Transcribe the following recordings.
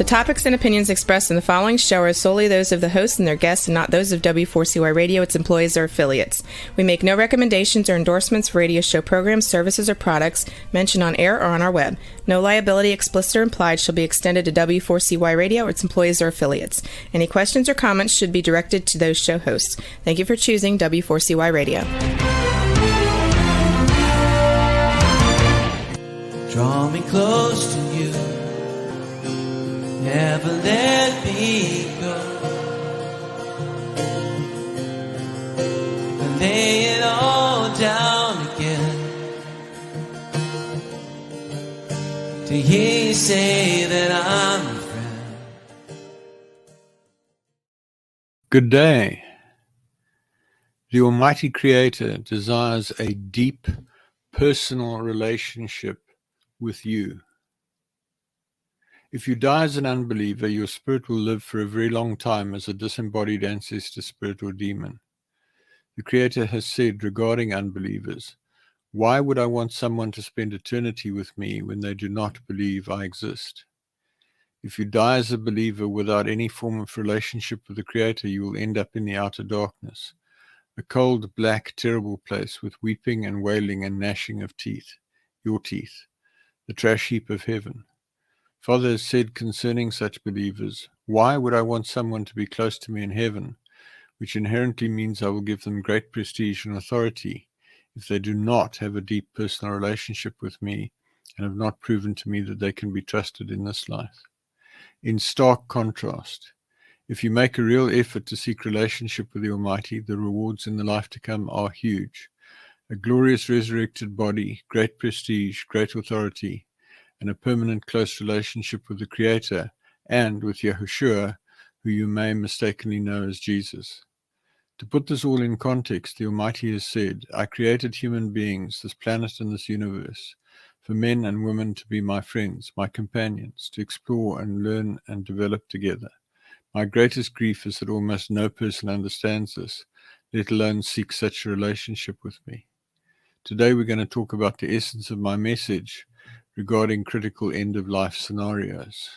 topics and opinions expressed in the following show are solely those of the host and their guests and not those of W4CY Radio, its employees, or affiliates. We make no recommendations or endorsements for radio show programs, services, or products mentioned on air or on our web. No liability, explicit or implied, shall be extended to W4CY Radio or its employees or affiliates. Any questions or comments should be directed to those show hosts. Thank you for choosing W4CY Radio. Draw me close to you, never let me go, and lay it all down again, to hear you say that I'm a friend. Good day. The Almighty Creator desires a deep personal relationship with you. If you die as an unbeliever, your spirit will live for a very long time as a disembodied ancestor spirit or demon. The Creator has said regarding unbelievers, "Why would I want someone to spend eternity with me when they do not believe I exist?" If you die as a believer without any form of relationship with the Creator, you will end up in the outer darkness, a cold, black, terrible place with weeping and wailing and gnashing of teeth, your teeth, the trash heap of heaven. Father has said concerning such believers, "Why would I want someone to be close to me in heaven, which inherently means I will give them great prestige and authority, if they do not have a deep personal relationship with me and have not proven to me that they can be trusted in this life?" In stark contrast, if you make a real effort to seek relationship with the Almighty, the rewards in the life to come are huge. A glorious resurrected body, great prestige, great authority, and a permanent close relationship with the Creator and with Yahushua, who you may mistakenly know as Jesus. To put this all in context, the Almighty has said, "I created human beings, this planet and this universe, for men and women to be my friends, my companions, to explore and learn and develop together. My greatest grief is that almost no person understands this, let alone seek such a relationship with me." Today we're going to talk about the essence of my message regarding critical end-of-life scenarios.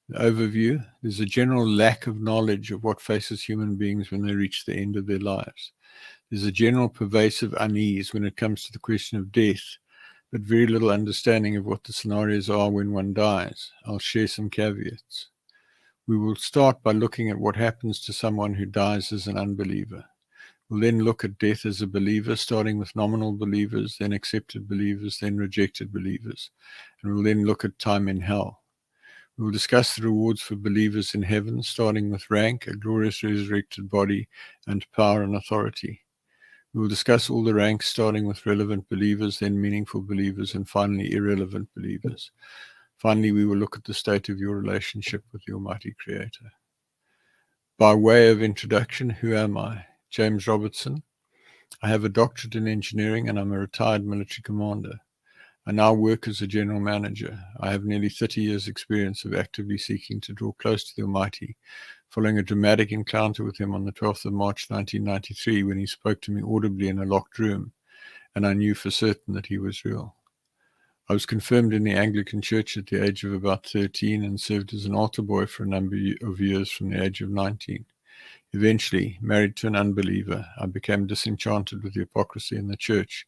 The overview: there's a general lack of knowledge of what faces human beings when they reach the end of their lives. There's a general pervasive unease when it comes to the question of death, but very little understanding of what the scenarios are when one dies. I'll share some caveats. We will start by looking at what happens to someone who dies as an unbeliever. We'll then look at death as a believer, starting with nominal believers, then accepted believers, then rejected believers. And we'll then look at time in hell. We'll discuss the rewards for believers in heaven, starting with rank, a glorious resurrected body, and power and authority. We will discuss all the ranks, starting with relevant believers, then meaningful believers, and finally irrelevant believers. Finally, we will look at the state of your relationship with the Almighty Creator. By way of introduction, who am I? James Robertson. I have a doctorate in engineering and I'm a retired military commander. I now work as a general manager. I have nearly 30 years' experience of actively seeking to draw close to the Almighty, following a dramatic encounter with him on the 12th of March 1993 when he spoke to me audibly in a locked room, and I knew for certain that he was real. I was confirmed in the Anglican Church at the age of about 13 and served as an altar boy for a number of years from the age of 19. Eventually, married to an unbeliever, I became disenchanted with the hypocrisy in the church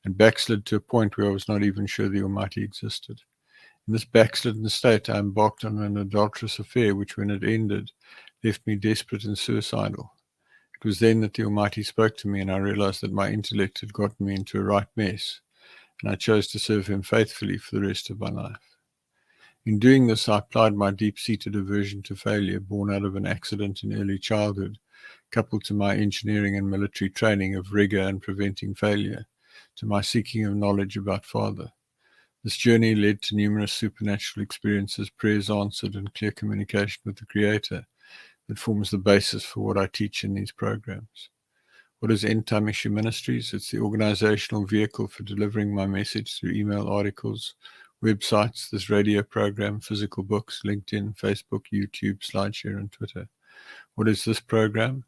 and backslid to a point where I was not even sure the Almighty existed. In this backslidden state, I embarked on an adulterous affair which, when it ended, left me desperate and suicidal. It was then that the Almighty spoke to me and I realized that my intellect had gotten me into a right mess, and I chose to serve Him faithfully for the rest of my life. In doing this, I applied my deep-seated aversion to failure, born out of an accident in early childhood, coupled to my engineering and military training of rigor and preventing failure, to my seeking of knowledge about Father. This journey led to numerous supernatural experiences, prayers answered, and clear communication with the Creator that forms the basis for what I teach in these programs. What is End Time Issue Ministries? It's the organizational vehicle for delivering my message through email, articles, websites, this radio program, physical books, LinkedIn, Facebook, YouTube, SlideShare, and Twitter. What is this program?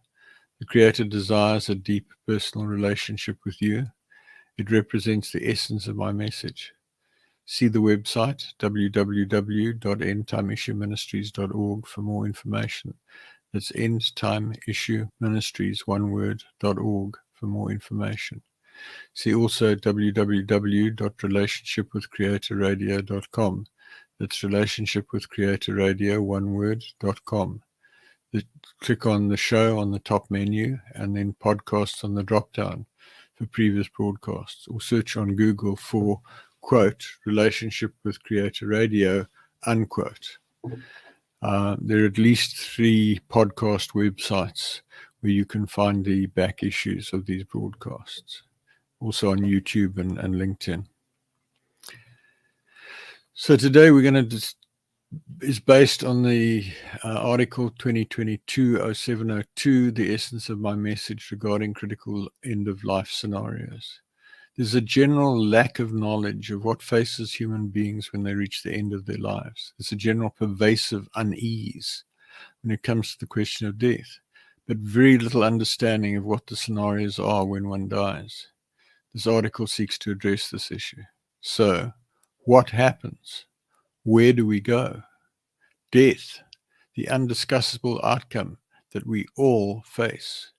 The Creator desires a deep personal relationship with you. It represents the essence of my message. See the website www.endtimeissueministries.org for more information. That's endtimeissueministries, one word.org for more information. See also www.relationshipwithcreatorradio.com. That's relationshipwithcreatorradio, one word.com. Click on the show on the top menu and then podcasts on the drop down for previous broadcasts, or search on Google for quote Relationship with Creator Radio unquote. There are at least 3 podcast websites where you can find the back issues of these broadcasts, also on YouTube and LinkedIn. So today we're going to is based on the article 2022-0702, the essence of my message regarding critical end-of-life scenarios. There's a general lack of knowledge of what faces human beings when they reach the end of their lives. There's a general pervasive unease when it comes to the question of death, but very little understanding of what the scenarios are when one dies. This article seeks to address this issue. So, what happens? Where do we go? Death, the undiscussable outcome that we all face.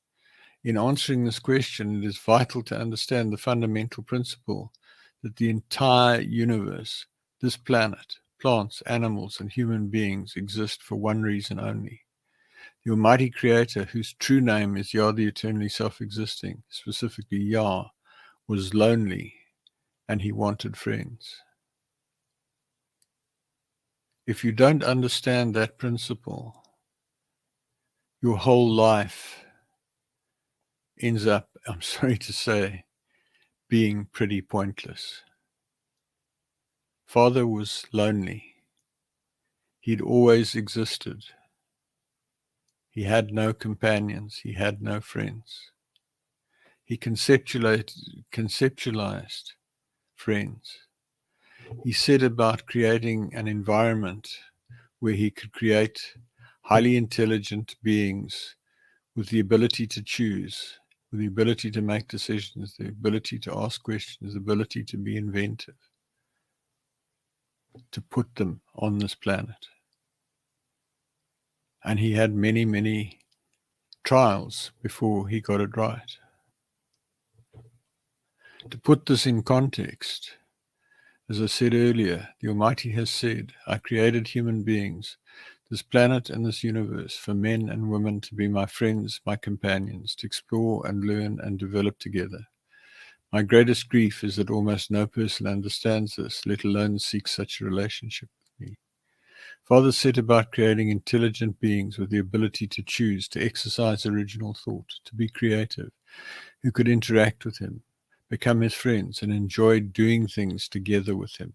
In answering this question, it is vital to understand the fundamental principle that the entire universe, this planet, plants, animals, and human beings exist for one reason only. The Almighty Creator, whose true name is Yah, the eternally self-existing, specifically Yah, was lonely and he wanted friends. If you don't understand that principle, your whole life ends up, I'm sorry to say, being pretty pointless. Father was lonely. He'd always existed. He had no companions. He had no friends. He conceptualized friends. He set about creating an environment where he could create highly intelligent beings with the ability to choose, with the ability to make decisions, the ability to ask questions, the ability to be inventive, to put them on this planet. And he had many, many trials before he got it right. To put this in context, as I said earlier, the Almighty has said, I created human beings, this planet and this universe, for men and women to be my friends, my companions, to explore and learn and develop together. My greatest grief is that almost no person understands this, let alone seeks such a relationship with me. Father set about creating intelligent beings with the ability to choose, to exercise original thought, to be creative, who could interact with him, become his friends, and enjoy doing things together with him.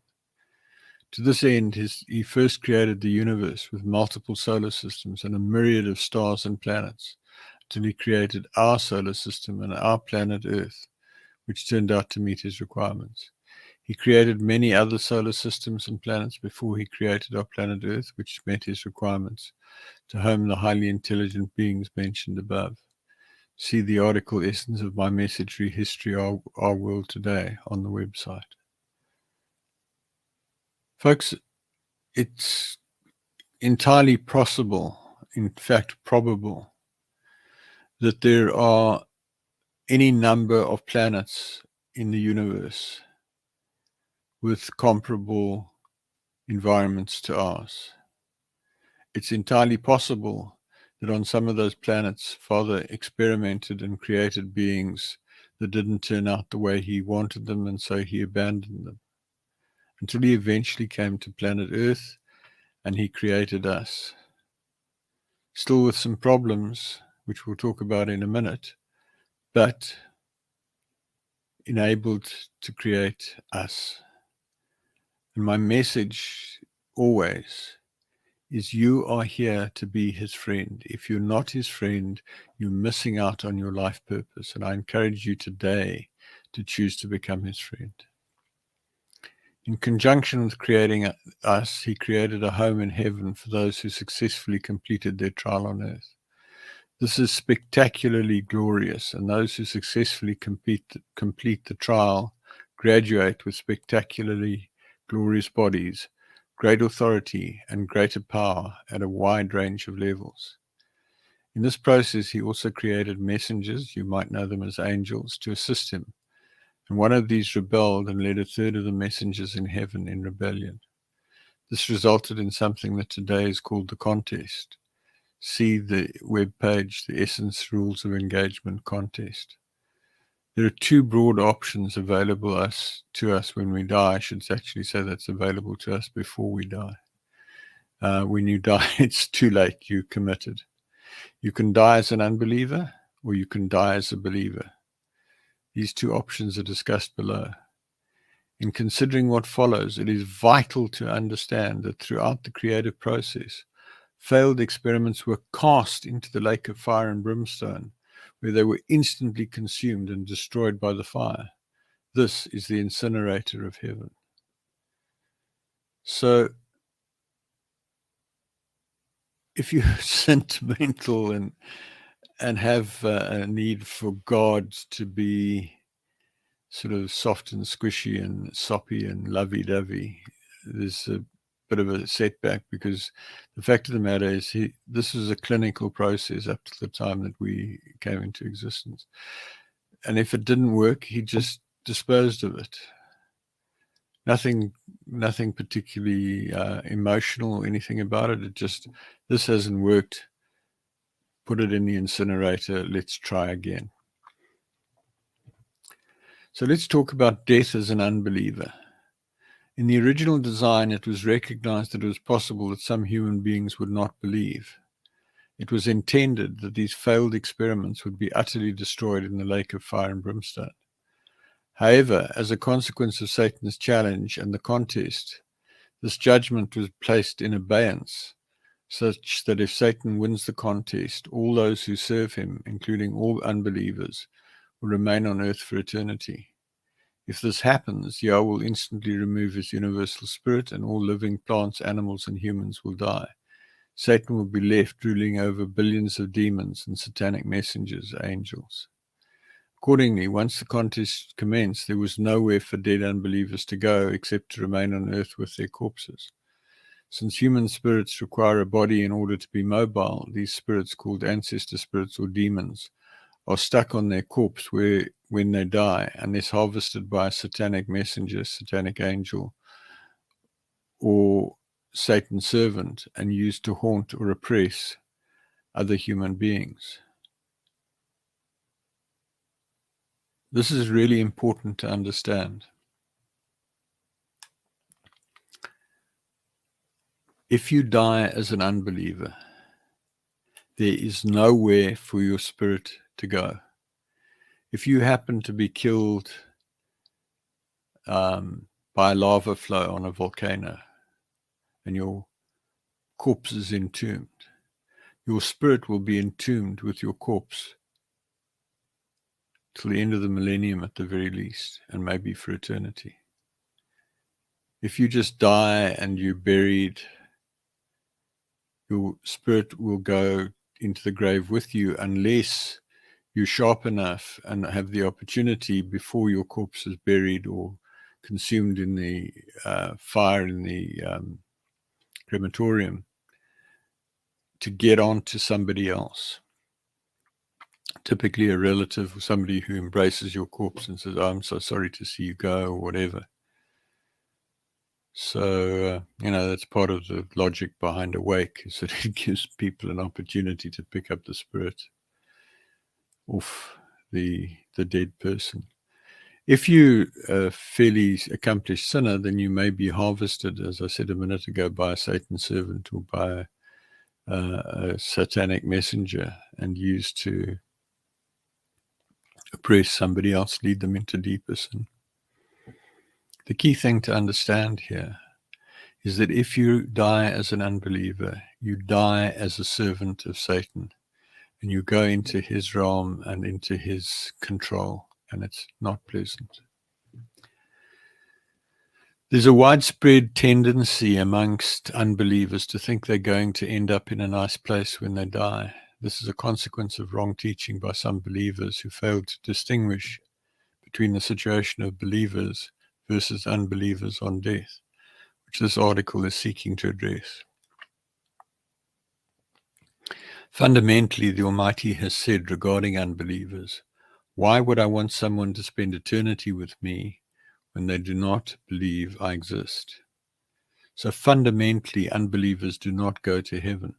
To this end, he first created the universe with multiple solar systems and a myriad of stars and planets, until he created our solar system and our planet Earth, which turned out to meet his requirements. He created many other solar systems and planets before he created our planet Earth, which met his requirements, to home the highly intelligent beings mentioned above. See the article Essence of My Message, History, Our World Today on the website. Folks, it's entirely possible, in fact probable, that there are any number of planets in the universe with comparable environments to ours. It's entirely possible that on some of those planets, Father experimented and created beings that didn't turn out the way he wanted them, and so he abandoned them, until he eventually came to planet Earth and he created us. Still with some problems, which we'll talk about in a minute, but enabled to create us. And my message always is you are here to be his friend. If you're not his friend, you're missing out on your life purpose. And I encourage you today to choose to become his friend. In conjunction with creating us, he created a home in heaven for those who successfully completed their trial on earth. This is spectacularly glorious, and those who successfully complete the trial graduate with spectacularly glorious bodies, great authority, and greater power at a wide range of levels. In this process, he also created messengers, you might know them as angels, to assist him. And one of these rebelled and led a third of the messengers in heaven in rebellion. This resulted in something that today is called the contest. See the web page, the Essence Rules of Engagement contest. There are two broad options available to us when we die. I should actually say that's available to us before we die. When you die, it's too late. You committed. You can die as an unbeliever, or you can die as a believer. These two options are discussed below. In considering what follows, it is vital to understand that throughout the creative process, failed experiments were cast into the lake of fire and brimstone, where they were instantly consumed and destroyed by the fire. This is the incinerator of heaven. So, if you're sentimental and have a need for God to be sort of soft and squishy and soppy and lovey-dovey, there's a bit of a setback, because the fact of the matter is this is a clinical process up to the time that we came into existence. And if it didn't work, he just disposed of it. Nothing particularly emotional or anything about it. It just, this hasn't worked. Put it in the incinerator. Let's try again. So let's talk about death as an unbeliever. In the original design, it was recognized that it was possible that some human beings would not believe. It was intended that these failed experiments would be utterly destroyed in the lake of fire and brimstone. However, as a consequence of Satan's challenge and the contest, this judgment was placed in abeyance, such that if Satan wins the contest, all those who serve him, including all unbelievers, will remain on earth for eternity. If this happens, Yah will instantly remove his universal spirit, and all living plants, animals, and humans will die. Satan will be left ruling over billions of demons and satanic messengers, angels. Accordingly, once the contest commenced, there was nowhere for dead unbelievers to go except to remain on earth with their corpses. Since human spirits require a body in order to be mobile, these spirits, called ancestor spirits or demons, are stuck on their corpse when they die, unless harvested by a satanic messenger, satanic angel, or Satan's servant, and used to haunt or oppress other human beings. This is really important to understand. If you die as an unbeliever, there is nowhere for your spirit to go. If you happen to be killed by a lava flow on a volcano and your corpse is entombed, your spirit will be entombed with your corpse till the end of the millennium at the very least, and maybe for eternity. If you just die and you're buried, your spirit will go into the grave with you, unless you're sharp enough and have the opportunity before your corpse is buried or consumed in the fire in the crematorium to get on to somebody else. Typically a relative or somebody who embraces your corpse and says, "Oh, I'm so sorry to see you go," or whatever. So, that's part of the logic behind a wake, is that it gives people an opportunity to pick up the spirit off the dead person. If you're a fairly accomplished sinner, then you may be harvested, as I said a minute ago, by a Satan servant or by a satanic messenger, and used to oppress somebody else, lead them into deeper sin. The key thing to understand here is that if you die as an unbeliever, you die as a servant of Satan, and you go into his realm and into his control, and it's not pleasant. There's a widespread tendency amongst unbelievers to think they're going to end up in a nice place when they die. This is a consequence of wrong teaching by some believers who failed to distinguish between the situation of believers versus unbelievers on death. which this article is seeking to address. Fundamentally, the Almighty has said regarding unbelievers, why would I want someone to spend eternity with me when they do not believe I exist? So fundamentally, unbelievers do not go to heaven.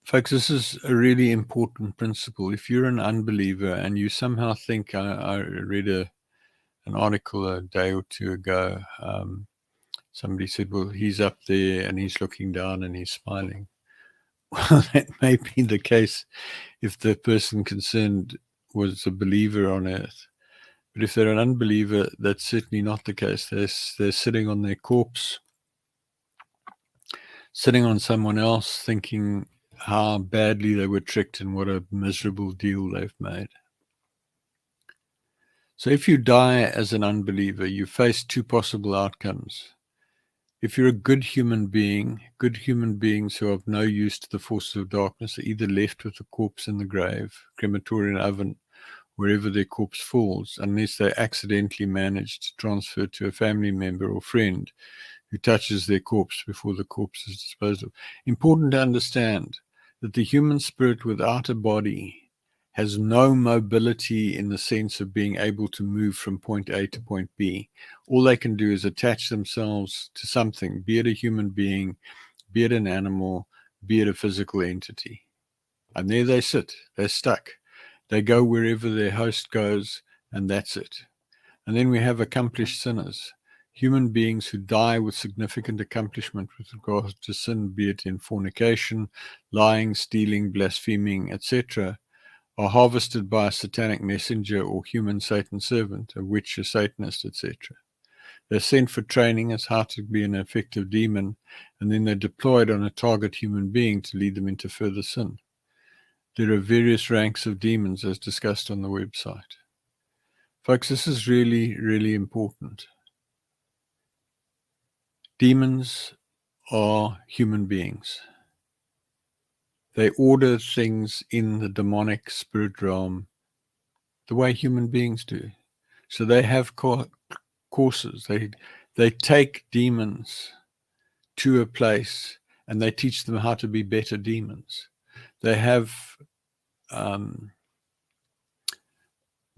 Folks, this is a really important principle. If you're an unbeliever and you somehow think, I read an article a day or two ago, somebody said, well, he's up there and he's looking down and he's smiling. Well, that may be the case if the person concerned was a believer on earth. But if they're an unbeliever, that's certainly not the case. They're sitting on their corpse, sitting on someone else, thinking how badly they were tricked and what a miserable deal they've made. So if you die as an unbeliever, you face two possible outcomes. If you're a good human being, good human beings who are of no use to the forces of darkness are either left with the corpse in the grave, crematorium oven, wherever their corpse falls, unless they accidentally manage to transfer to a family member or friend who touches their corpse before the corpse is disposed of. Important to understand that the human spirit without a body has no mobility in the sense of being able to move from point A to point B. All they can do is attach themselves to something, be it a human being, be it an animal, be it a physical entity. And there they sit, they're stuck. They go wherever their host goes, and that's it. And then we have accomplished sinners, human beings who die with significant accomplishment with regard to sin, be it in fornication, lying, stealing, blaspheming, etc., are harvested by a satanic messenger or human Satan servant, a witch, a Satanist, etc. They're sent for training as how to be an effective demon, and then they're deployed on a target human being to lead them into further sin. There are various ranks of demons as discussed on the website. Folks, this is really, really important. Demons are human beings. They order things in the demonic spirit realm the way human beings do. So they have courses. They take demons to a place and they teach them how to be better demons. They have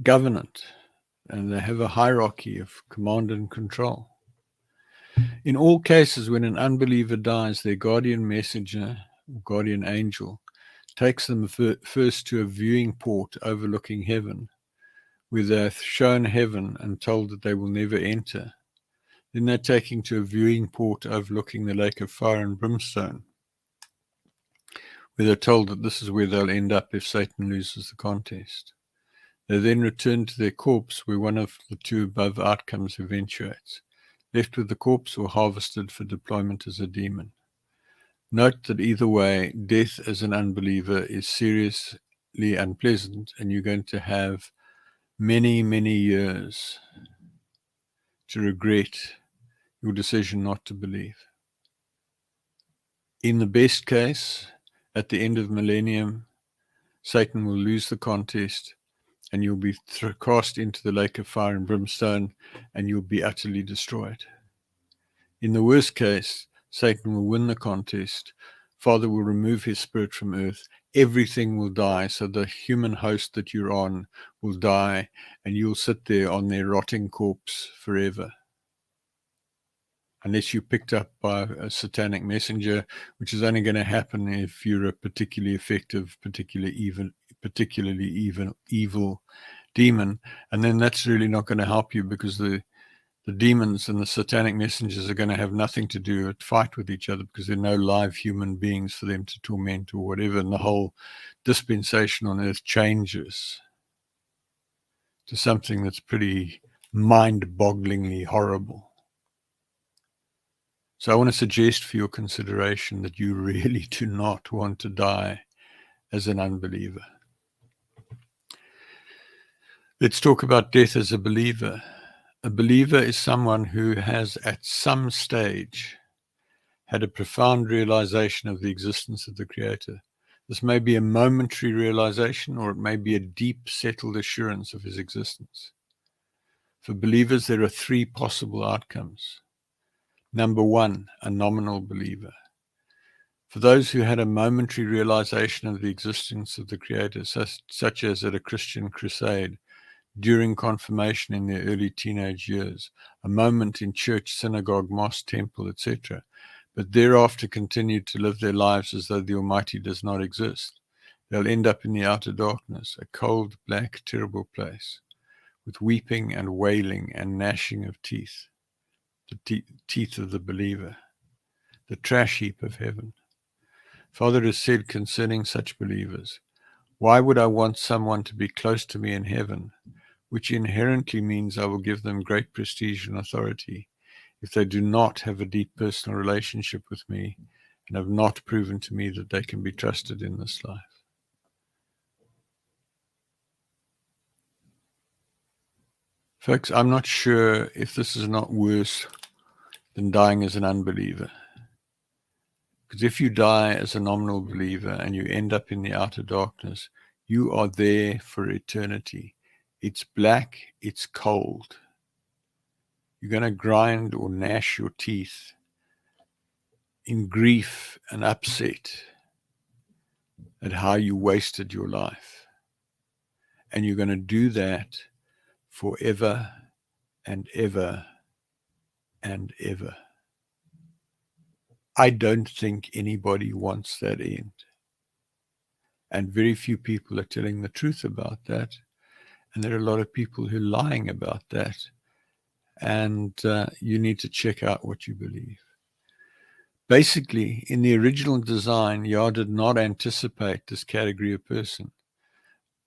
government and they have a hierarchy of command and control. In all cases, when an unbeliever dies, their guardian messenger, or guardian angel, takes them first to a viewing port overlooking heaven, where they're shown heaven and told that they will never enter. Then they're taken to a viewing port overlooking the lake of fire and brimstone, where they're told that this is where they'll end up if Satan loses the contest. They then return to their corpse, where one of the two above outcomes eventuates, left with the corpse or harvested for deployment as a demon. Note that either way, death as an unbeliever is seriously unpleasant, and you're going to have many, many years to regret your decision not to believe. In the best case, at the end of millennium, Satan will lose the contest and you'll be cast into the lake of fire and brimstone and you'll be utterly destroyed. In the worst case, Satan will win the contest. Father will remove his spirit from earth. Everything will die. So the human host that you're on will die and you'll sit there on their rotting corpse forever. Unless you're picked up by a satanic messenger, which is only going to happen if you're a particularly effective, particularly evil demon. And then that's really not going to help you, because the demons and the satanic messengers are going to have nothing to do with fight with each other, because there are no live human beings for them to torment or whatever. And the whole dispensation on earth changes to something that's pretty mind-bogglingly horrible. So I want to suggest for your consideration that you really do not want to die as an unbeliever. Let's talk about death as a believer. A believer is someone who has at some stage had a profound realization of the existence of the Creator. This may be a momentary realization, or it may be a deep, settled assurance of his existence. For believers, there are three possible outcomes. Number one, a nominal believer. For those who had a momentary realization of the existence of the Creator, such as at a Christian crusade, during confirmation in their early teenage years, a moment in church, synagogue, mosque, temple, etc., but thereafter continued to live their lives as though the Almighty does not exist, they'll end up in the outer darkness, a cold, black, terrible place, with weeping and wailing and gnashing of teeth, the teeth of the believer, the trash heap of heaven. Father has said concerning such believers, why would I want someone to be close to me in heaven, which inherently means I will give them great prestige and authority, if they do not have a deep personal relationship with me and have not proven to me that they can be trusted in this life? Folks, I'm not sure if this is not worse than dying as an unbeliever. Because if you die as a nominal believer and you end up in the outer darkness, you are there for eternity. It's black, it's cold. You're going to grind or gnash your teeth in grief and upset at how you wasted your life. And you're going to do that forever and ever and ever. I don't think anybody wants that end. And very few people are telling the truth about that. And there are a lot of people who are lying about that. And you need to check out what you believe. Basically, in the original design, Yah did not anticipate this category of person.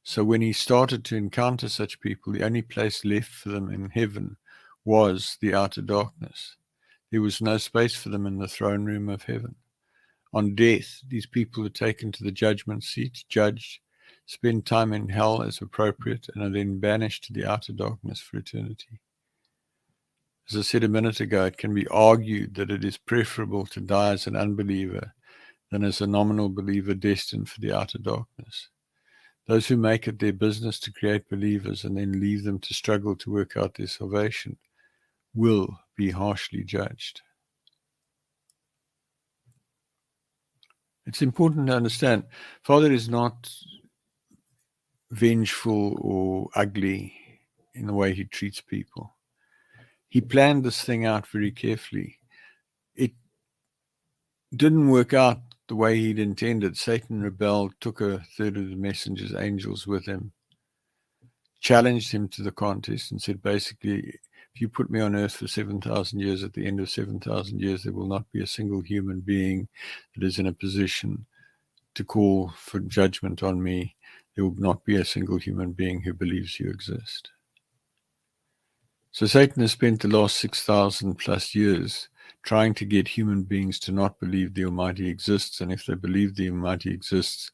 So when he started to encounter such people, the only place left for them in heaven was the outer darkness. There was no space for them in the throne room of heaven. On death, these people are taken to the judgment seat, judged, spend time in hell as appropriate, and are then banished to the outer darkness for eternity. As I said a minute ago, it can be argued that it is preferable to die as an unbeliever than as a nominal believer destined for the outer darkness. Those who make it their business to create believers and then leave them to struggle to work out their salvation will be harshly judged. It's important to understand, Father is not vengeful or ugly in the way he treats people. He planned this thing out very carefully. It didn't work out the way he'd intended. Satan rebelled, took a third of the messenger's angels with him, challenged him to the contest and said, basically, if you put me on earth for 7,000 years, at the end of 7,000 years, there will not be a single human being that is in a position to call for judgment on me. There will not be a single human being who believes you exist. So Satan has spent the last 6,000 plus years trying to get human beings to not believe the Almighty exists, and if they believe the Almighty exists,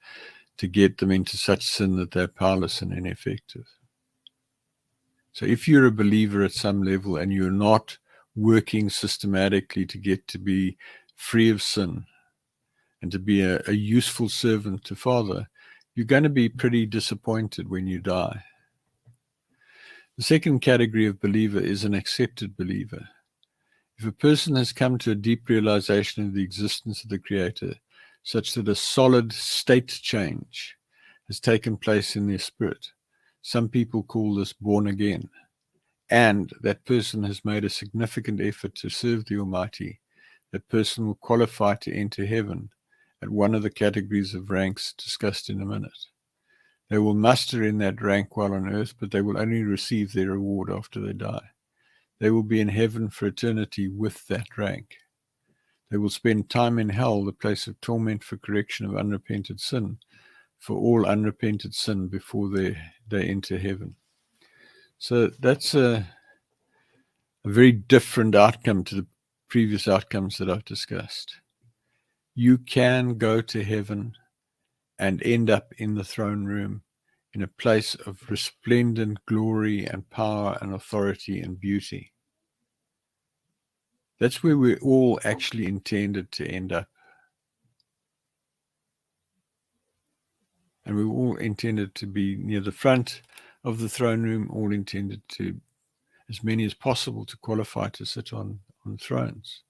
to get them into such sin that they're powerless and ineffective. So if you're a believer at some level and you're not working systematically to get to be free of sin and to be a useful servant to Father, you're going to be pretty disappointed when you die. The second category of believer is an accepted believer. If a person has come to a deep realization of the existence of the Creator, such that a solid state change has taken place in their spirit, some people call this born again, and that person has made a significant effort to serve the Almighty, that person will qualify to enter heaven at one of the categories of ranks discussed in a minute. They will muster in that rank while on earth, but they will only receive their reward after they die. They will be in heaven for eternity with that rank. They will spend time in hell, the place of torment for correction of unrepented sin, for all unrepented sin before they enter heaven. So that's a very different outcome to the previous outcomes that I've discussed. You can go to heaven and end up in the throne room in a place of resplendent glory and power and authority and beauty. That's where we're all actually intended to end up. And we're all intended to be near the front of the throne room, all intended to, as many as possible, to qualify to sit on thrones.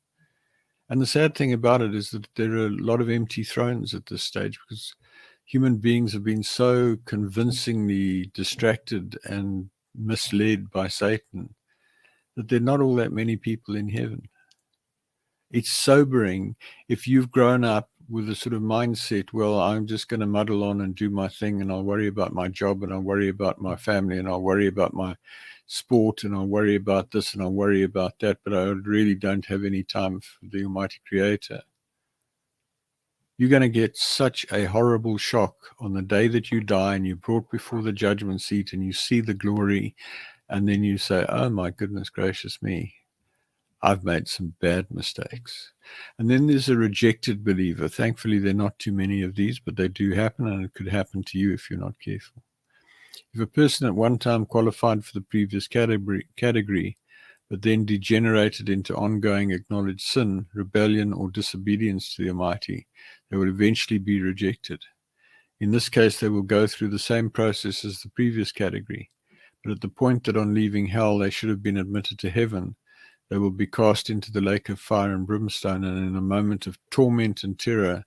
And the sad thing about it is that there are a lot of empty thrones at this stage, because human beings have been so convincingly distracted and misled by Satan that there are not all that many people in heaven. It's sobering if you've grown up with a sort of mindset, well, I'm just going to muddle on and do my thing, and I'll worry about my job, and I'll worry about my family, and I'll worry about my sport, and I'll worry about this, and I'll worry about that, but I really don't have any time for the Almighty Creator. You're going to get such a horrible shock on the day that you die and you're brought before the judgment seat and you see the glory, and then you say, oh my goodness gracious me, I've made some bad mistakes. And then there's a rejected believer. Thankfully, there are not too many of these, but they do happen, and it could happen to you if you're not careful. If a person at one time qualified for the previous category, but then degenerated into ongoing acknowledged sin, rebellion, or disobedience to the Almighty, they will eventually be rejected. In this case, they will go through the same process as the previous category, but at the point that on leaving hell they should have been admitted to heaven, they will be cast into the lake of fire and brimstone, and in a moment of torment and terror,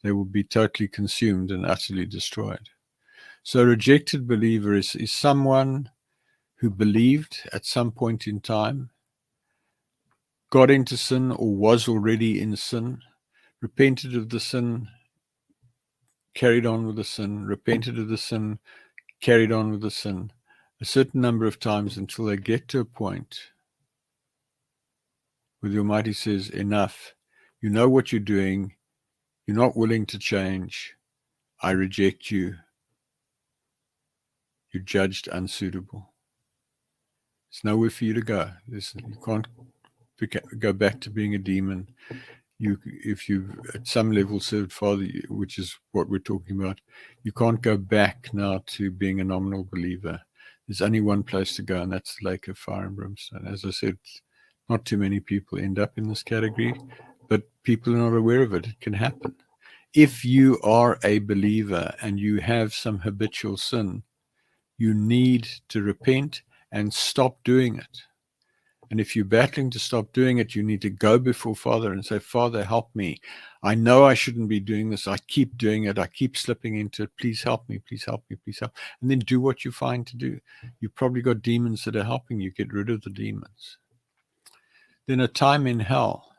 they will be totally consumed and utterly destroyed. So a rejected believer is someone who believed at some point in time, got into sin or was already in sin, repented of the sin, carried on with the sin, repented of the sin, carried on with the sin, a certain number of times until they get to a point where the Almighty says, enough, you know what you're doing, you're not willing to change, I reject you, you're judged unsuitable. There's nowhere for you to go. You can't go back to being a demon. If you've at some level served Father, which is what we're talking about, you can't go back now to being a nominal believer. There's only one place to go, and that's the lake of fire and brimstone. As I said, not too many people end up in this category, but people are not aware of it. It can happen. If you are a believer and you have some habitual sin, you need to repent and stop doing it. And if you're battling to stop doing it, you need to go before Father and say, Father, help me. I know I shouldn't be doing this. I keep doing it. I keep slipping into it. Please help me. Please help me. Please help. And then do what you find to do. You've probably got demons that are helping you. Get rid of the demons. Then a time in hell.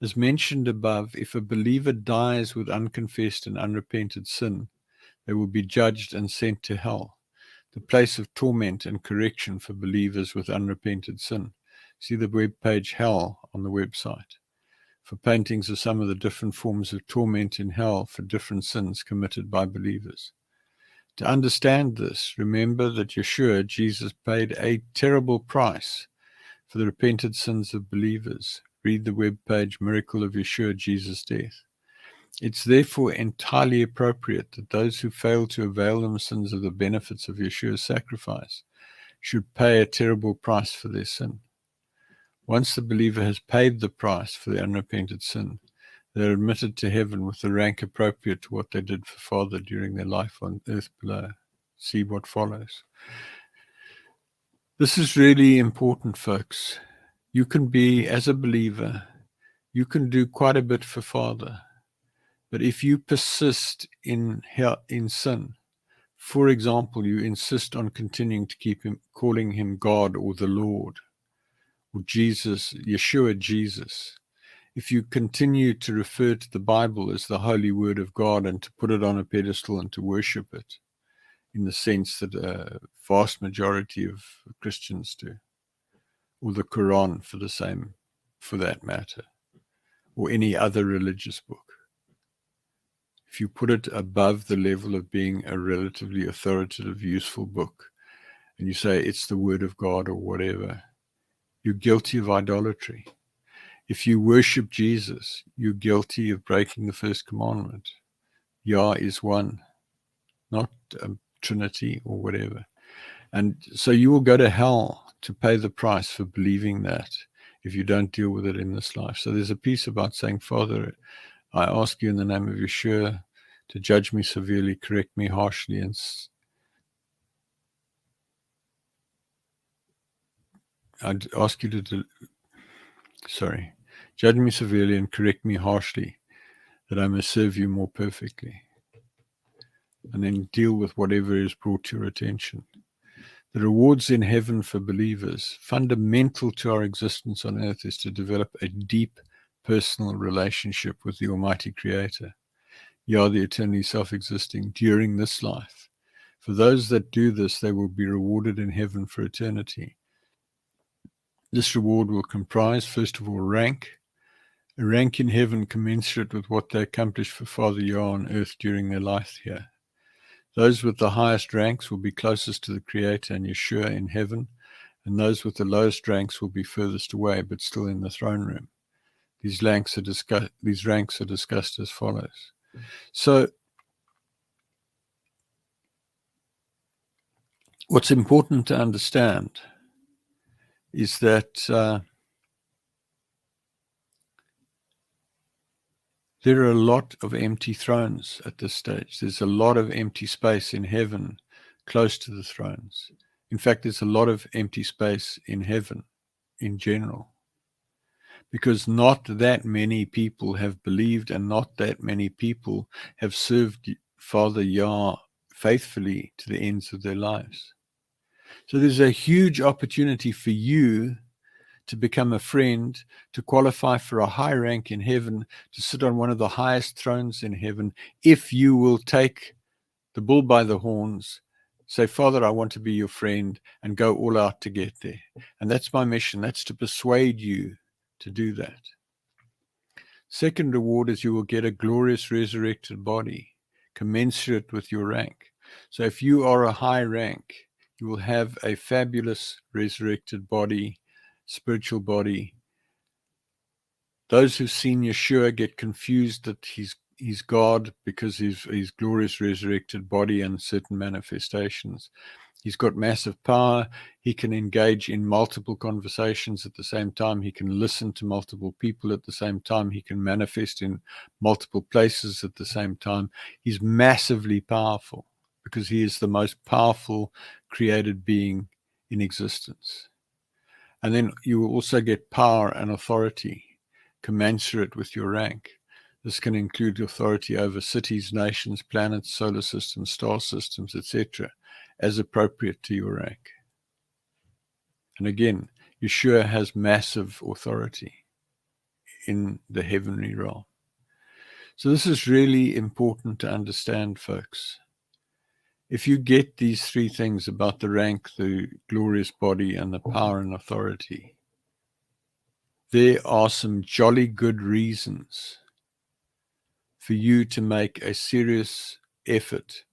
As mentioned above, if a believer dies with unconfessed and unrepented sin, they will be judged and sent to hell, the place of torment and correction for believers with unrepented sin. See the webpage Hell on the website for paintings of some of the different forms of torment in hell for different sins committed by believers. To understand this, remember that Yeshua, Jesus, paid a terrible price for the repented sins of believers. Read the webpage Miracle of Yeshua, Jesus' Death. It's therefore entirely appropriate that those who fail to avail themselves of the benefits of Yeshua's sacrifice should pay a terrible price for their sin. Once the believer has paid the price for the unrepented sin, they are admitted to heaven with the rank appropriate to what they did for Father during their life on earth below. See what follows. This is really important, folks. You can be, as a believer, you can do quite a bit for Father. But if you persist in sin, for example, you insist on continuing to keep calling him God or the Lord or Jesus, Yeshua Jesus, if you continue to refer to the Bible as the holy word of God and to put it on a pedestal and to worship it in the sense that a vast majority of Christians do, or the Quran for that matter, or any other religious book, if you put it above the level of being a relatively authoritative, useful book, and you say it's the word of God or whatever, you're guilty of idolatry. If you worship Jesus, you're guilty of breaking the first commandment. Yah is one, not a trinity or whatever. And so you will go to hell to pay the price for believing that if you don't deal with it in this life. So there's a piece about saying, Father, I ask you in the name of Yeshua to judge me severely, correct me harshly, and I'd ask you to, Judge me severely and correct me harshly, that I may serve you more perfectly. And then deal with whatever is brought to your attention. The rewards in heaven for believers, fundamental to our existence on earth, is to develop a deep personal relationship with the Almighty Creator, Yah, the eternally self-existing, during this life. For those that do this, they will be rewarded in heaven for eternity. This reward will comprise, first of all, rank, a rank in heaven commensurate with what they accomplished for Father Yah on earth during their life here. Those with the highest ranks will be closest to the Creator and Yeshua in heaven, and those with the lowest ranks will be furthest away, but still in the throne room. These ranks are discussed as follows. So, what's important to understand is that there are a lot of empty thrones at this stage. There's a lot of empty space in heaven close to the thrones. In fact, there's a lot of empty space in heaven in general, because not that many people have believed and not that many people have served Father Yah faithfully to the ends of their lives. So there's a huge opportunity for you to become a friend, to qualify for a high rank in heaven, to sit on one of the highest thrones in heaven, if you will take the bull by the horns, say, Father, I want to be your friend, and go all out to get there. And that's my mission. That's to persuade you to do that. Second reward is you will get a glorious resurrected body, commensurate with your rank. So if you are a high rank, you will have a fabulous resurrected body, spiritual body. Those who've seen Yeshua get confused that he's God because his glorious resurrected body and certain manifestations. He's got massive power. He can engage in multiple conversations at the same time. He can listen to multiple people at the same time. He can manifest in multiple places at the same time. He's massively powerful because he is the most powerful created being in existence. And then you will also get power and authority commensurate with your rank. This can include authority over cities, nations, planets, solar systems, star systems, etc., as appropriate to your rank. And again, Yeshua has massive authority in the heavenly realm. So this is really important to understand, folks. If you get these three things about the rank, the glorious body, and the power and authority, there are some jolly good reasons for you to make a serious effort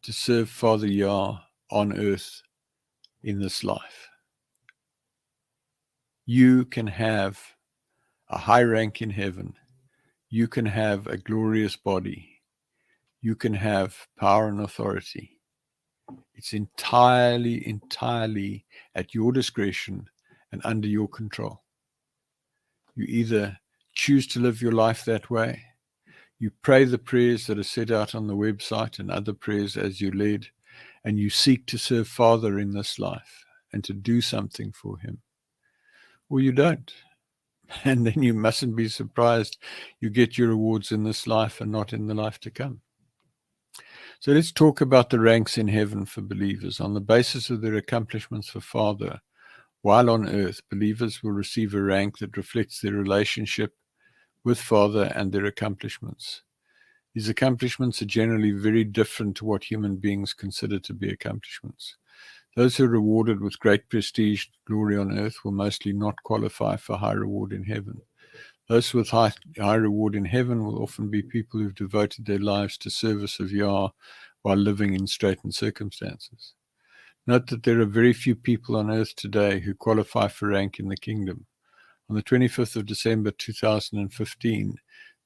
to serve Father Yah on earth in this life. You can have a high rank in heaven. You can have a glorious body. You can have power and authority. It's entirely at your discretion and under your control. You either choose to live your life that way, you pray the prayers that are set out on the website and other prayers as you lead, and you seek to serve Father in this life and to do something for him, or you don't. And then you mustn't be surprised you get your rewards in this life and not in the life to come. So let's talk about the ranks in heaven for believers. On the basis of their accomplishments for Father, while on earth, believers will receive a rank that reflects their relationship with Father and their accomplishments. These accomplishments are generally very different to what human beings consider to be accomplishments. Those who are rewarded with great prestige and glory on earth will mostly not qualify for high reward in heaven. Those with high reward in heaven will often be people who've devoted their lives to service of Yah while living in straitened circumstances. Note that there are very few people on earth today who qualify for rank in the kingdom. On the 25th of December 2015,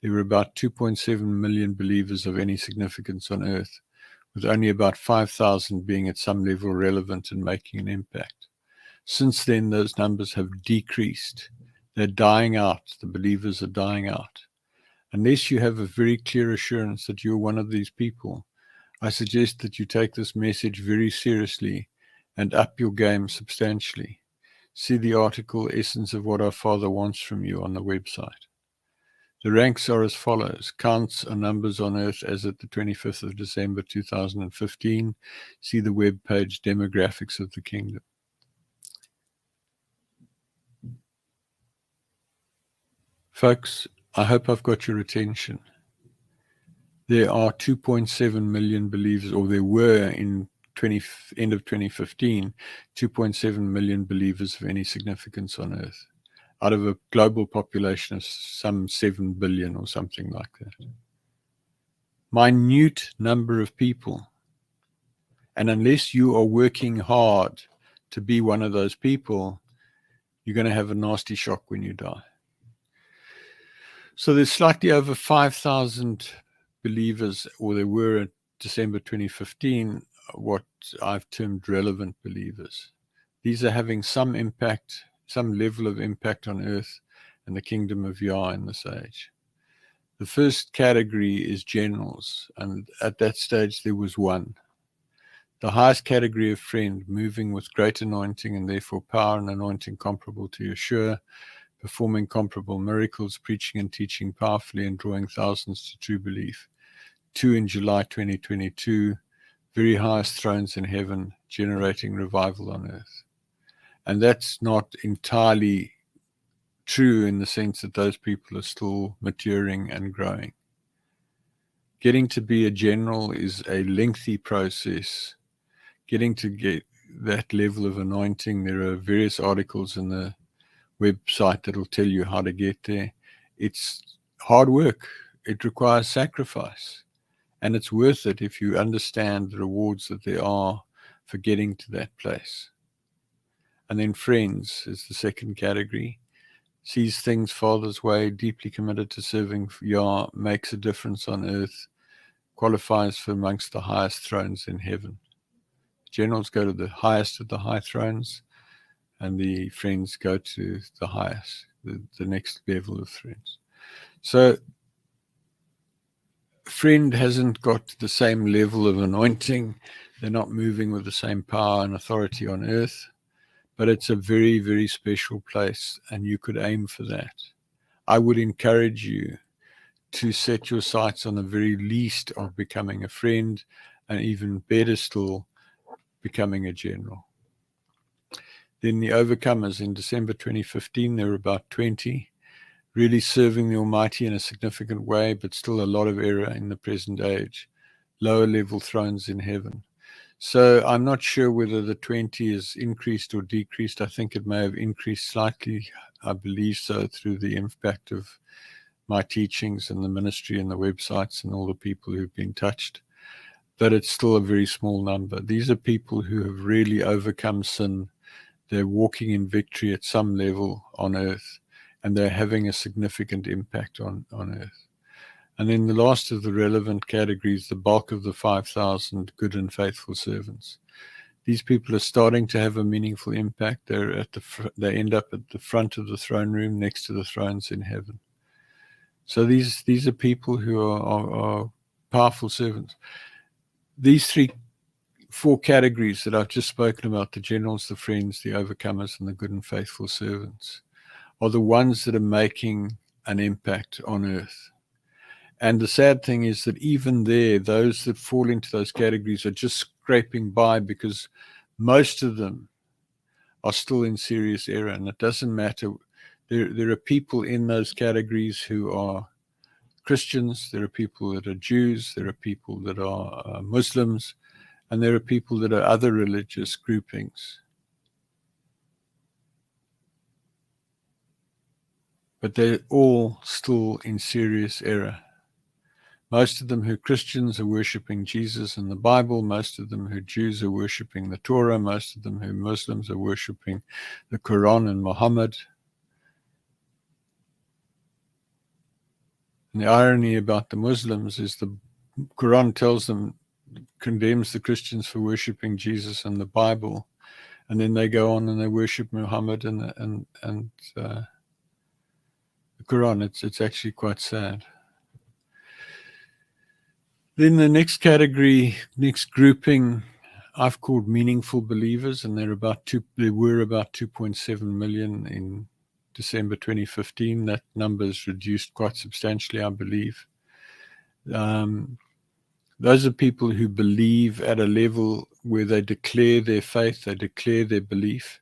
there were about 2.7 million believers of any significance on earth, with only about 5,000 being at some level relevant and making an impact. Since then, those numbers have decreased. They're dying out. The believers are dying out. Unless you have a very clear assurance that you're one of these people, I suggest that you take this message very seriously and up your game substantially. See the article, Essence of What Our Father Wants from You, on the website. The ranks are as follows. Counts and numbers on earth as at the 25th of December 2015. See the web page, Demographics of the Kingdom. Folks, I hope I've got your attention. There are 2.7 million believers, or there were in end of 2015, 2.7 million believers of any significance on earth, out of a global population of some 7 billion or something like that. Minute number of people. And unless you are working hard to be one of those people, you're going to have a nasty shock when you die. So there's slightly over 5,000 believers, or there were at December 2015, what I've termed relevant believers. These are having some impact, some level of impact on earth and the kingdom of Yah in this age. The first category is generals, and at that stage there was one. The highest category of friend, moving with great anointing and therefore power and anointing comparable to Yeshua, performing comparable miracles, preaching and teaching powerfully and drawing thousands to true belief. 2 in July 2022, very highest thrones in heaven, generating revival on earth. And that's not entirely true in the sense that those people are still maturing and growing. Getting to be a general is a lengthy process. Getting to get that level of anointing, there are various articles in the website that will tell you how to get there. It's hard work. It requires sacrifice. And it's worth it if you understand the rewards that there are for getting to that place. And then friends is the second category. Sees things Father's way, deeply committed to serving Yah, makes a difference on earth, qualifies for amongst the highest thrones in heaven. Generals go to the highest of the high thrones, and the friends go to the highest, the next level of friends. So friend hasn't got the same level of anointing. They're not moving with the same power and authority on earth, but it's a very, very special place, and you could aim for that. I would encourage you to set your sights on the very least of becoming a friend, and even better still, becoming a general. Then the overcomers in December 2015, there were about 20, really serving the Almighty in a significant way, but still a lot of error in the present age, lower level thrones in heaven. So I'm not sure whether the 20 is increased or decreased. I think it may have increased slightly. I believe so, through the impact of my teachings and the ministry and the websites and all the people who've been touched. But it's still a very small number. These are people who have really overcome sin. They're walking in victory at some level on earth, and they're having a significant impact on earth. And then the last of the relevant categories, the bulk of the 5,000 good and faithful servants. These people are starting to have a meaningful impact. They end up at the front of the throne room, next to the thrones in heaven. So these are people who are powerful servants. These 4 categories that I've just spoken about, the generals, the friends, the overcomers, and the good and faithful servants, are the ones that are making an impact on earth. And the sad thing is that even there, those that fall into those categories are just scraping by, because most of them are still in serious error. And it doesn't matter. There are people in those categories who are Christians, there are people that are Jews, there are people that are Muslims, and there are people that are other religious groupings. But they're all still in serious error. Most of them who are Christians are worshipping Jesus and the Bible. Most of them who are Jews are worshipping the Torah. Most of them who are Muslims are worshipping the Quran and Muhammad. And the irony about the Muslims is the Quran tells them, condemns the Christians for worshipping Jesus and the Bible, and then they go on and they worship Muhammad and the Quran. It's actually quite sad. Then the next category, next grouping, I've called meaningful believers, and there were about 2.7 million in December 2015. That number is reduced quite substantially, I believe. Those are people who believe at a level where they declare their faith, they declare their belief,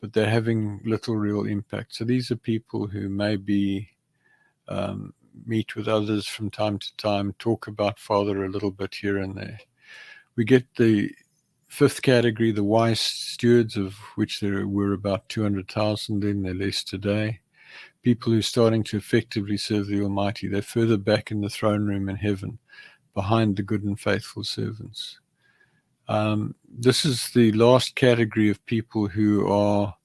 but they're having little real impact. So these are people who maybe meet with others from time to time, talk about Father a little bit here and there. We get the fifth category, the wise stewards, of which there were about 200,000 then, they're less today. People who are starting to effectively serve the Almighty. They're further back in the throne room in heaven, behind the good and faithful servants. This is the last category of people who are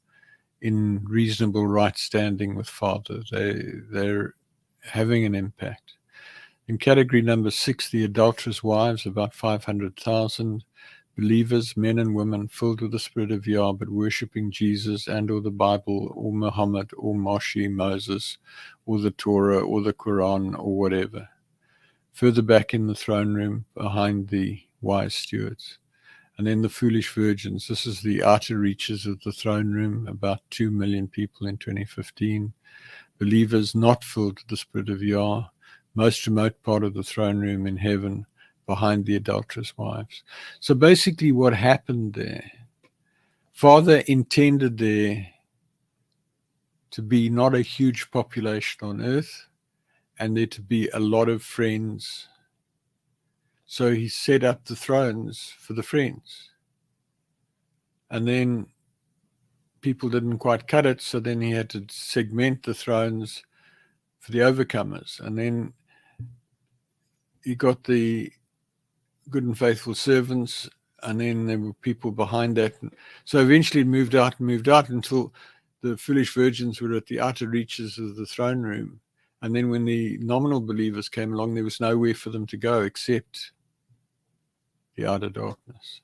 in reasonable right standing with Father. They're having an impact. In category number 6, the adulterous wives, about 500,000 believers, men and women filled with the Spirit of Yah, but worshipping Jesus and or the Bible or Muhammad or Moshe, Moses, or the Torah or the Quran or whatever. Further back in the throne room, behind the wise stewards. And then the foolish virgins. This is the outer reaches of the throne room, about 2 million people in 2015. Believers not filled with the Spirit of Yah, most remote part of the throne room in heaven, behind the adulterous wives. So basically what happened there, Father intended there to be not a huge population on earth, and there to be a lot of friends. So he set up the thrones for the friends. And then people didn't quite cut it, so then he had to segment the thrones for the overcomers. And then he got the good and faithful servants, and then there were people behind that. So eventually it moved out until the foolish virgins were at the outer reaches of the throne room. And then when the nominal believers came along, there was nowhere for them to go except the outer darkness.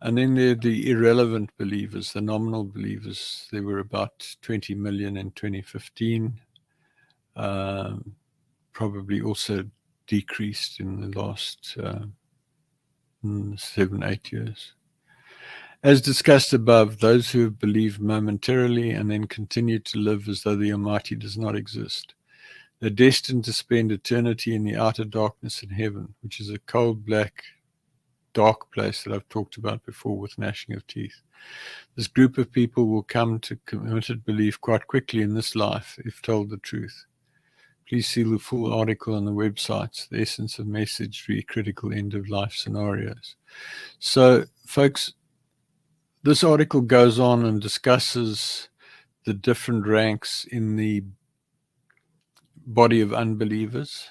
And then there are the irrelevant believers, the nominal believers. There were about 20 million in 2015, probably also decreased in the last 7-8 years. As discussed above, those who have believed momentarily and then continue to live as though the Almighty does not exist. They're destined to spend eternity in the outer darkness in heaven, which is a cold, black, dark place that I've talked about before with gnashing of teeth. This group of people will come to committed belief quite quickly in this life if told the truth. Please see the full article on the websites, The Essence of Message, Critical End of Life Scenarios. So, folks, this article goes on and discusses the different ranks in the body of unbelievers.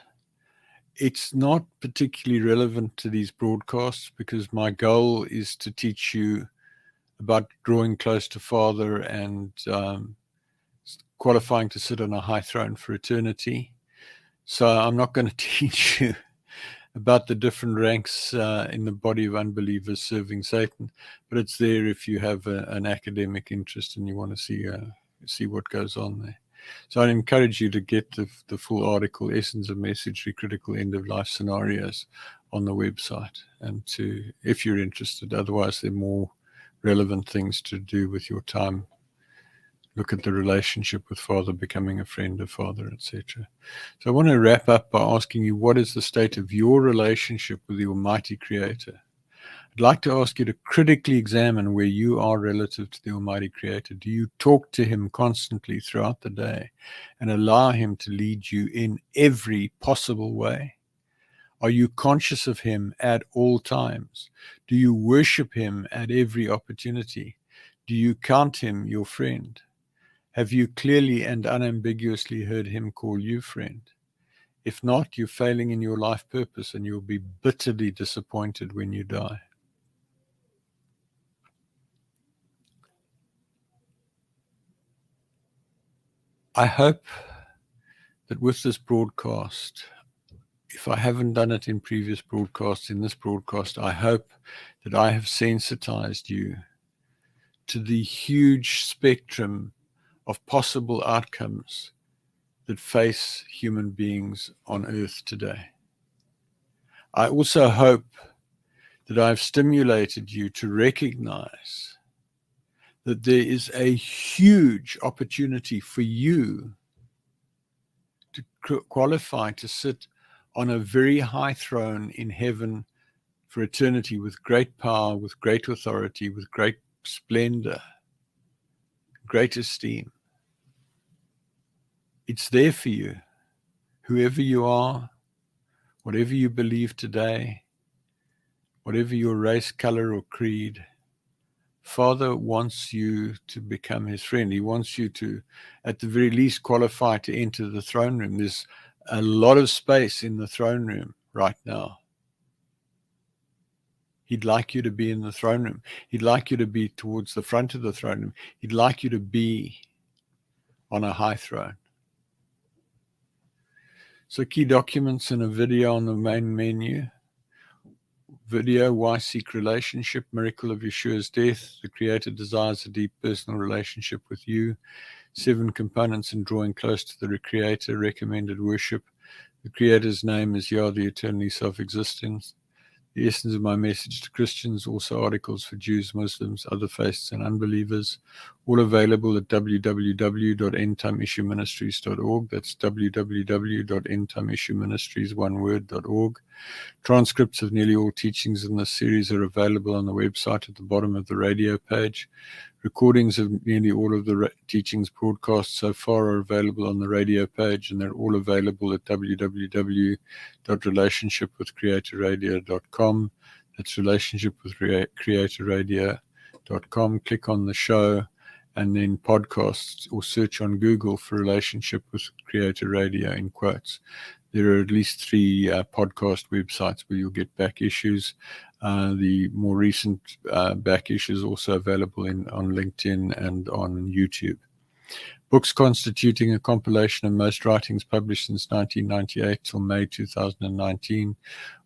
It's not particularly relevant to these broadcasts because my goal is to teach you about drawing close to Father and qualifying to sit on a high throne for eternity. So I'm not going to teach you about the different ranks in the body of unbelievers serving Satan, but it's there if you have an academic interest and you want to see what goes on there. So I encourage you to get the full article, Essence of Message, Critical End of Life Scenarios, on the website, and if you're interested. Otherwise, there are more relevant things to do with your time. Look at the relationship with Father, becoming a friend of Father, etc. So I want to wrap up by asking you, what is the state of your relationship with the Almighty Creator? I'd like to ask you to critically examine where you are relative to the Almighty Creator. Do you talk to Him constantly throughout the day and allow Him to lead you in every possible way? Are you conscious of Him at all times? Do you worship Him at every opportunity? Do you count Him your friend? Have you clearly and unambiguously heard Him call you friend? If not, you're failing in your life purpose and you'll be bitterly disappointed when you die. I hope that with this broadcast, if I haven't done it in previous broadcasts, in this broadcast, I hope that I have sensitized you to the huge spectrum of possible outcomes that face human beings on earth today. I also hope that I've stimulated you to recognize that there is a huge opportunity for you to qualify to sit on a very high throne in heaven for eternity with great power, with great authority, with great splendor, great esteem. It's there for you. Whoever you are, whatever you believe today, whatever your race, color, or creed, Father wants you to become his friend. He wants you to, at the very least, qualify to enter the throne room. There's a lot of space in the throne room right now. He'd like you to be in the throne room. He'd like you to be towards the front of the throne room. He'd like you to be on a high throne. So key documents and a video on the main menu. Video, Why Seek Relationship, Miracle of Yeshua's Death. The Creator desires a deep personal relationship with you. 7 components in drawing close to the Creator. Recommended worship. The Creator's name is Yah, the eternally self-existing. The essence of my message to Christians, also articles for Jews, Muslims, other faiths, and unbelievers, all available at www.endtimeissueministries.org. That's www.endtimeissueministries.org. Transcripts of nearly all teachings in this series are available on the website at the bottom of the radio page. Recordings of nearly all of the teachings broadcast so far are available on the radio page, and they're all available at www.relationshipwithcreatorradio.com. That's relationshipwithcreatorradio.com. Click on the show and then podcasts, or search on Google for Relationship with Creator Radio in quotes. There are at least 3 podcast websites where you'll get back issues. The more recent back issues also available on LinkedIn and on YouTube. Books constituting a compilation of most writings published since 1998 till May 2019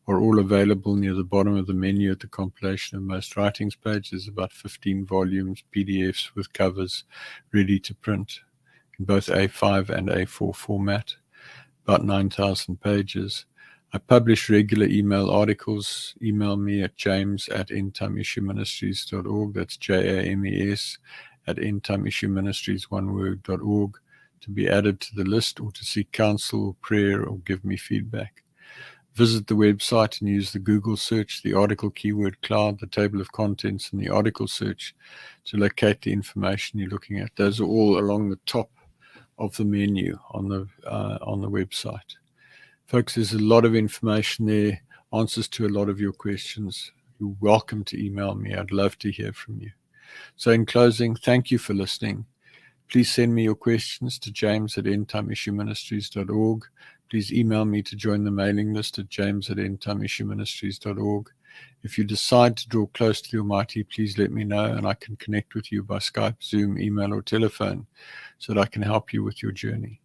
are all available near the bottom of the menu at the compilation of most writings page. There's about 15 volumes, PDFs with covers ready to print in both A5 and A4 format. About 9,000 pages. I publish regular email articles. Email me at james@endtimeissueministries.org. That's JAMES @endtimeissueministries.org to be added to the list, or to seek counsel, prayer, or give me feedback. Visit the website and use the Google search, the article keyword cloud, the table of contents, and the article search to locate the information you're looking at. Those are all along the top of the menu on the website. Folks, there's a lot of information there, answers to a lot of your questions. You're welcome to email me. I'd love to hear from you. So in closing, thank you for listening. Please send me your questions to james@endtimeissueministries.org. Please email me to join the mailing list at james@endtimeissueministries.org. If you decide to draw close to the Almighty, please let me know, and I can connect with you by Skype, Zoom, email, or telephone so that I can help you with your journey.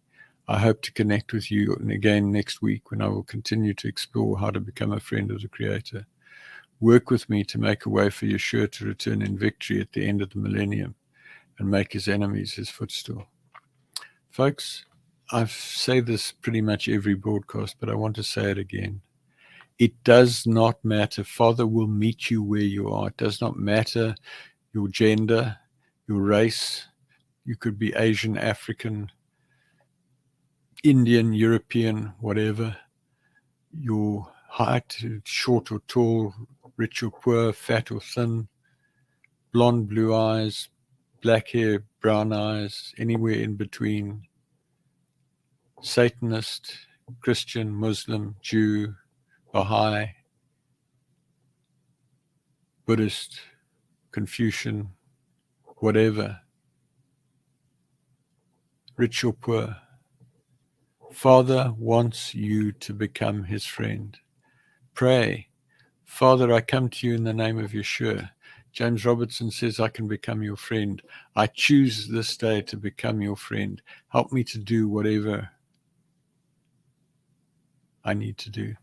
I hope to connect with you again next week, when I will continue to explore how to become a friend of the Creator. Work with me to make a way for Yeshua to return in victory at the end of the millennium and make his enemies his footstool. Folks, I say this pretty much every broadcast, but I want to say it again. It does not matter. Father will meet you where you are. It does not matter your gender, your race. You could be Asian, African, Indian, European, whatever. Your height, short or tall, rich or poor, fat or thin, blonde, blue eyes, black hair, brown eyes, anywhere in between. Satanist, Christian, Muslim, Jew, Baha'i, Buddhist, Confucian, whatever, rich or poor. Father wants you to become his friend. Pray, Father, I come to you in the name of Yeshua. James Robertson says, I can become your friend. I choose this day to become your friend. Help me to do whatever I need to do.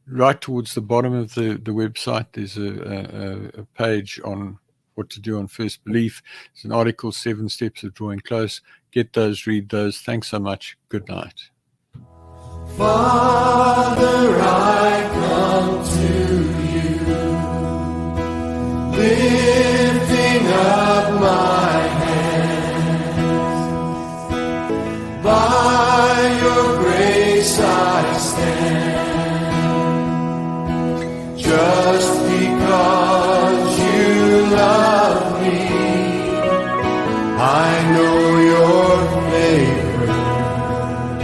Right towards the bottom of the website, there's a page on what to do on first belief. It's an article, 7 steps of drawing close. Get those, read those. Thanks so much. Good night. Father, I come to you. will.